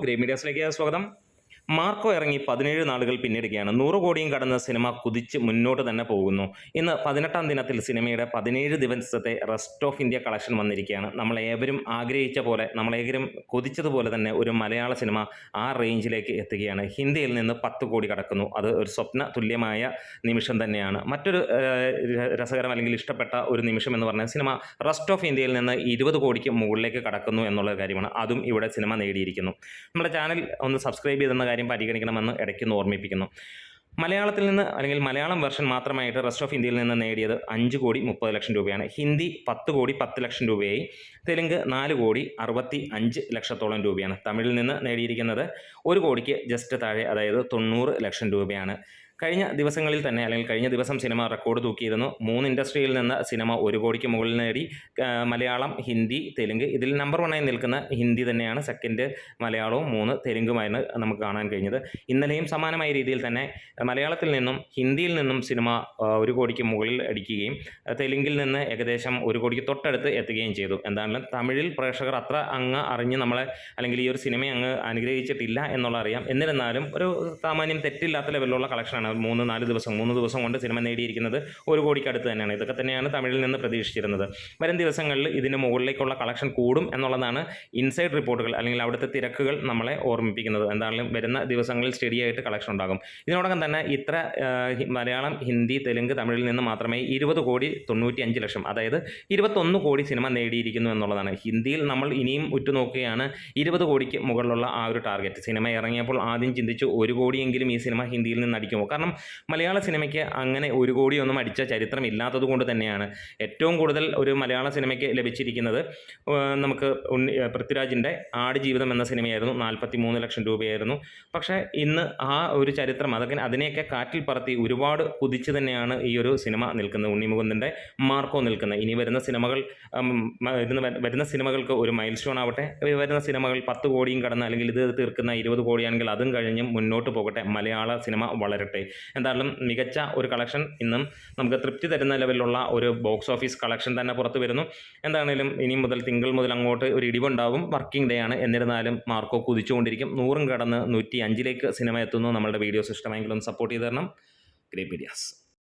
Grey മീഡിയാസിലേക്ക് സ്വാഗതം. Marco ഇറങ്ങി 17 നാളുകൾ പിന്നിടുകയാണ്. 100 കോടിയും കടന്ന സിനിമ കുതിച്ച് മുന്നോട്ട് തന്നെ പോകുന്നു. ഇന്ന് 18ാം ദിനത്തിൽ സിനിമയുടെ 17 ദിവസത്തെ റെസ്റ്റ് ഓഫ് ഇന്ത്യ കളക്ഷൻ വന്നിരിക്കുകയാണ്. നമ്മളേവരും ആഗ്രഹിച്ച പോലെ, നമ്മളേവരും കൊതിച്ചതുപോലെ തന്നെ ഒരു മലയാള സിനിമ ആ റേഞ്ചിലേക്ക് എത്തുകയാണ്. ഹിന്ദിയിൽ നിന്ന് 10 കോടി കടക്കുന്നു. അത് ഒരു സ്വപ്ന തുല്യമായ നിമിഷം തന്നെയാണ്. മറ്റൊരു രസകരം അല്ലെങ്കിൽ ഇഷ്ടപ്പെട്ട ഒരു നിമിഷം എന്ന് പറഞ്ഞാൽ സിനിമ റെസ്റ്റ് ഓഫ് ഇന്ത്യയിൽ നിന്ന് 20 കോടിക്ക് മുകളിലേക്ക് കടക്കുന്നു എന്നുള്ള കാര്യമാണ്. അതും ഇവിടെ സിനിമ നേടിയിരിക്കുന്നു. നമ്മുടെ ചാനൽ ഒന്ന് സബ്സ്ക്രൈബ് ചെയ്തെന്ന കാര്യം പരിഗണിക്കണമെന്ന് ഇടയ്ക്കൊന്ന് ഓർമ്മിപ്പിക്കുന്നു. മലയാളത്തിൽ നിന്ന് അല്ലെങ്കിൽ മലയാളം വെർഷൻ മാത്രമായിട്ട് റെസ്റ്റ് ഓഫ് ഇന്ത്യയിൽ നിന്ന് നേടിയത് 5 കോടി 30 ലക്ഷം രൂപയാണ്. ഹിന്ദി 10 കോടി 10 ലക്ഷം രൂപയായി. തെലുങ്ക് 4 കോടി 65 ലക്ഷത്തോളം രൂപയാണ്. തമിഴിൽ നിന്ന് നേടിയിരിക്കുന്നത് 1 കോടിക്ക് ജസ്റ്റ് താഴെ, അതായത് 90 ലക്ഷം രൂപയാണ്. കഴിഞ്ഞ ദിവസങ്ങളിൽ തന്നെ അല്ലെങ്കിൽ കഴിഞ്ഞ ദിവസം സിനിമ റെക്കോർഡ് തൂക്കിയിരുന്നു. 3 ഇൻഡസ്ട്രിയിൽ നിന്ന് സിനിമ 1 കോടിക്ക് മുകളിൽ നേടി. മലയാളം, ഹിന്ദി, തെലുങ്ക്. ഇതിൽ നമ്പർ 1 ആയി നിൽക്കുന്ന ഹിന്ദി തന്നെയാണ്. സെക്കൻഡ് മലയാളവും 3 തെലുങ്കുമായിരുന്നു നമുക്ക് കാണാൻ കഴിഞ്ഞത്. ഇന്നലെയും സമാനമായ രീതിയിൽ തന്നെ മലയാളത്തിൽ നിന്നും ഹിന്ദിയിൽ നിന്നും സിനിമ 1 കോടിക്ക് മുകളിൽ അടിക്കുകയും തെലുങ്കിൽ നിന്ന് ഏകദേശം 1 കോടിക്ക് തൊട്ടടുത്ത് എത്തുകയും ചെയ്തു. എന്താണെങ്കിലും തമിഴിൽ പ്രേക്ഷകർ അത്ര അങ്ങ് അറിഞ്ഞ് നമ്മളെ അല്ലെങ്കിൽ ഈ ഒരു സിനിമയെ അങ്ങ് അനുഗ്രഹിച്ചിട്ടില്ല എന്നുള്ള അറിയാം. എന്നിരുന്നാലും ഒരു സാമാന്യം തെറ്റില്ലാത്ത ലെവലിലുള്ള കളക്ഷനാണ്. 3 ദിവസം കൊണ്ട് സിനിമ നേടിയിരിക്കുന്നത് 1 കോടിക്ക് അടുത്ത് തന്നെയാണ്. ഇതൊക്കെ തന്നെയാണ് തമിഴിൽ നിന്ന് പ്രതീക്ഷിച്ചിരുന്നത്. വരും ദിവസങ്ങളിൽ ഇതിന് മുകളിലേക്കുള്ള കളക്ഷൻ കൂടും എന്നുള്ളതാണ് ഇൻസൈഡ് റിപ്പോർട്ടുകൾ അല്ലെങ്കിൽ അവിടുത്തെ തിരക്കുകൾ നമ്മളെ ഓർമ്മിപ്പിക്കുന്നത്. എന്താണെങ്കിലും വരുന്ന ദിവസങ്ങളിൽ സ്റ്റഡി ആയിട്ട് കളക്ഷൻ ഉണ്ടാകും. ഇതിനോടകം തന്നെ ഇത്ര മലയാളം, ഹിന്ദി, തെലുങ്ക്, തമിഴിൽ നിന്ന് മാത്രമേ 20 കോടി 95 ലക്ഷം, അതായത് 21 കോടി സിനിമ നേടിയിരിക്കുന്നു എന്നുള്ളതാണ്. ഹിന്ദിയിൽ നമ്മൾ ഇനിയും ഉറ്റുനോക്കുകയാണ് 20 കോടിക്ക് മുകളിലുള്ള ആ ഒരു ടാർഗറ്റ്. സിനിമ ഇറങ്ങിയപ്പോൾ ആദ്യം ചിന്തിച്ചു 1 കോടിയെങ്കിലും ഈ സിനിമ ഹിന്ദിയിൽ നിന്ന് അടിക്കുമോ. കാരണം മലയാള സിനിമയ്ക്ക് അങ്ങനെ 1 കോടിയൊന്നും അടിച്ച ചരിത്രം ഇല്ലാത്തത് കൊണ്ട് തന്നെയാണ്. ഏറ്റവും കൂടുതൽ ഒരു മലയാള സിനിമയ്ക്ക് ലഭിച്ചിരിക്കുന്നത് നമുക്ക് പൃഥ്വിരാജിൻ്റെ ആടുജീവിതം എന്ന സിനിമയായിരുന്നു. 43 ലക്ഷം രൂപയായിരുന്നു. പക്ഷേ ഇന്ന് ആ ഒരു ചരിത്രം അതിനെയൊക്കെ കാറ്റിൽ പറത്തി ഒരുപാട് കുതിച്ച് തന്നെയാണ് ഈ ഒരു സിനിമ നിൽക്കുന്നത്. ഉണ്ണിമുകുന്ദൻ്റെ മാർക്കോ നിൽക്കുന്നത്. ഇനി വരുന്ന സിനിമകൾക്ക് ഒരു മൈൽ സ്റ്റോൺ ആവട്ടെ. വരുന്ന സിനിമകൾ 10 കോടിയും കടന്ന് അല്ലെങ്കിൽ ഇത് തീർക്കുന്ന 20 കോടിയാണെങ്കിൽ അതും കഴിഞ്ഞും മുന്നോട്ട് പോകട്ടെ. മലയാള സിനിമ വളരട്ടെ. എന്തായാലും മികച്ച ഒരു കളക്ഷൻ ഇന്നും നമുക്ക് തൃപ്തി തരുന്ന ലെവലിലുള്ള ഒരു ബോക്സ് ഓഫീസ് കളക്ഷൻ തന്നെ പുറത്തു വരുന്നു. എന്താണെങ്കിലും ഇനി മുതൽ തിങ്കൾ മുതൽ അങ്ങോട്ട് ഒരു ഇടിവുണ്ടാവും. വർക്കിംഗ് ഡേ ആണ്. എന്നിരുന്നാലും മാർക്കോ കുതിച്ചുകൊണ്ടിരിക്കും. 100 കടന്ന് 105ലേക്ക് സിനിമ എത്തുന്നു. നമ്മളുടെ വീഡിയോസ് ഇഷ്ടമായെങ്കിലും സപ്പോർട്ട് ചെയ്ത് തരണം. Grey medias.